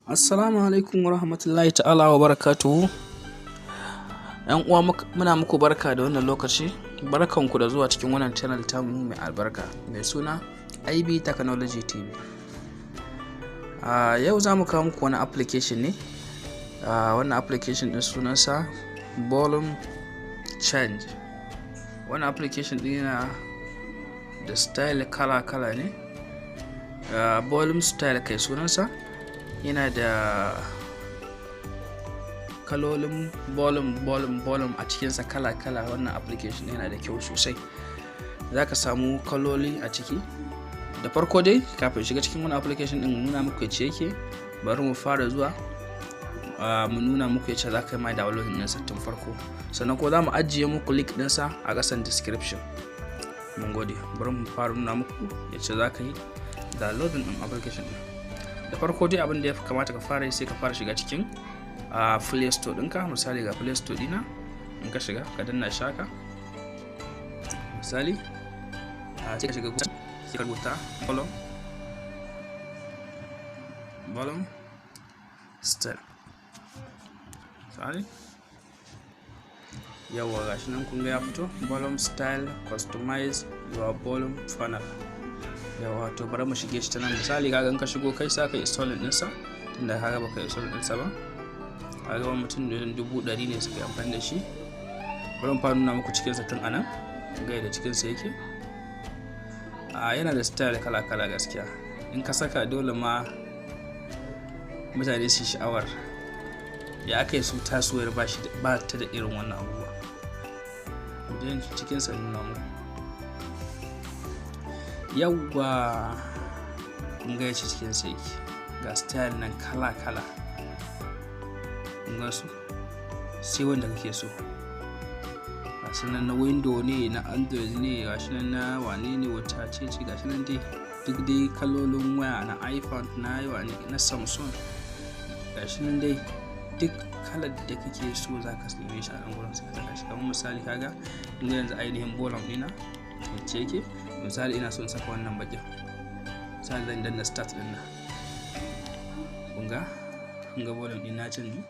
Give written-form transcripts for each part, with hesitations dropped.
Assalamu alaikum wa rahmatullahi ta'ala wa barakatuhu. ‘Yan uwa muna muku barka da wannan lokaci, barkanku da zuwa cikin wannan channel tamu mai albarka mai suna IB Technology TV. Yau za mu kawo muku wani application ne, wannan application ɗin sunansa Volume Change. Wannan application ɗin yana da style kala-kala ne, volume style kai sunansa. Yana da kalolin volume a cikinsa kala-kala. Wannan application yana da kyau sosai, za ka samu kaloli a ciki. Da farko dai kafin shiga cikin wani application din nuna muku yace yake, bari mu fara zuwa mu nuna muku yace za ka yi mai downloading ɗinsa tun farko, sannan ko za mu ajiye muku link ɗinsa a ƙasan description. Mun gode. Bari mu fara nuna muku yace za ka yi downloading ɗin application ɗin. Da farko dai abin da ya kamata ka fara sai ka fara shiga cikin Play Store ɗinka. Misali ga Play Store ɗina, in ka shiga ka danna shaka, misali sai ka shiga sai ka rubuta volume style. Misali yawa gashi nan kun ga ya fito, volume style customize your volume funnel. Yawa to bari mu shige shi ta nan. Misali kaga in ka shigo kai sa ka install ɗinsa, tunda kaga baka install ɗinsa ba, kaga wani mutum da 100 ne suka yi amfani da shi. Bari mu fara nuna muku cikin sa tun anan, ga da cikin sa yake. Yana da style kala-kala gaskiya. In ka saka dole ma mutane su sha'awar ya aka yi su tasowar ba ta da irin wannan abubuwa. Idan cikin sa nuna muku yawwa, kun ga yace cikin sa yake ga style nan kala-kala. Kun ga su sai wanda kake so. Gashi nan na window ne, na android ne, gashi nan na wane ne, wata ce gashi nan dai duk dai kalolin waya na iPhone, na na Samsung, gashi nan dai duk kalar da kake so zaka same shi a nan gurin sai ka saka shi. Kamar misali kaga inda yanzu ainihin volume ɗina yace yake. Misali ina so in saka wannan bakin, misali zan danna start din nan. Kun ga volume din na canju,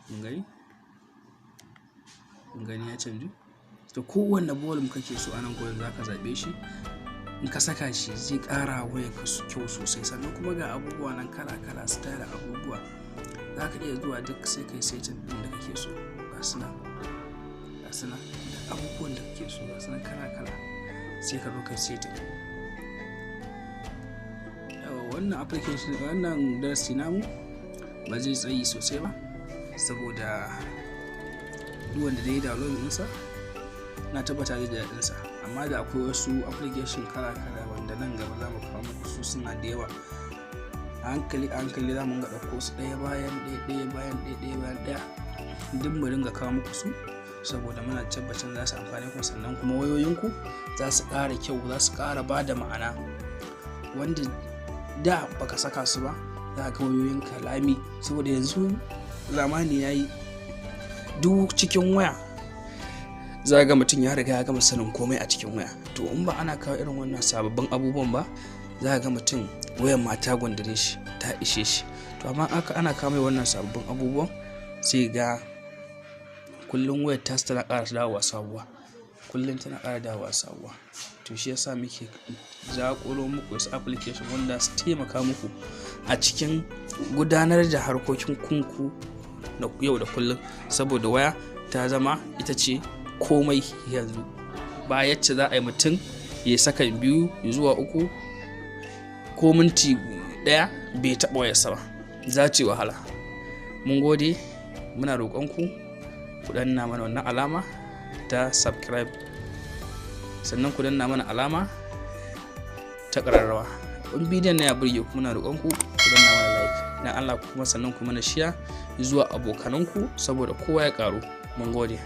kun gani ya canju. To kowanne volume kake so a nan gurin zaka zabe shi, in ka saka shi zai ƙara wayarka kyau sosai. Sannan kuma ga abubuwa nan kala-kala, style abubuwa zaka iya zuwa duk sai kai setting din da kake so. Ga suna da abubuwan da kake so, ga suna kala-kala, sai ka zo kai setting. Wannan application, wannan darasi namu ba zai tsayi sosai ba, saboda duk wanda da ya download ɗinsa na tabbata zai ji daɗinsa. Amma da akwai wasu application kala-kala wanda nan gaba za mu kawo muku su, suna da yawa. A hankali za mu ga ɗauko su ɗaya bayan ɗaya duk mu dinga kawo muku su, saboda muna tabbacin za su amfane ku. Sannan kuma wayoyinku za su ƙara kyau, za su ƙara ba da ma'ana. Wanda da baka saka su ba za ka wayoyinka lami, saboda yanzu zamani ya yi duk cikin waya. Za ga mutum ya riga ya gama sanin komai a cikin waya. To in ba ana kawo irin wannan sababbin abubuwan ba, za ga mutum wayan ma ta gwandare shi, ta ishe shi. To amma ana kawo mai wannan sababbin abubuwan, sai ga kullum wayar ta tana ƙara dawowa sabuwa, kullum tana ƙara dawowa sabuwa. To shi yasa muke zaƙulo muku wasu application wanda su taimaka muku a cikin gudanar da harkokin kunku na yau da kullum, saboda waya ta zama ita ce komai yanzu. Ba yacce za a yi mutum ya saka 2 zuwa 3 ko minti 1 bai taɓa wayarsa ba, za ce wahala. Mun gode, muna roƙonku ku danna mana wannan alama ta subscribe, sannan ku danna mana alama ta ƙararrawa. In bidiyon na ya burge ku, muna roƙonku ku danna mana like dan Allah, kuma sannan ku mana share zuwa abokananku saboda kowa ya ƙaru. Mun gode.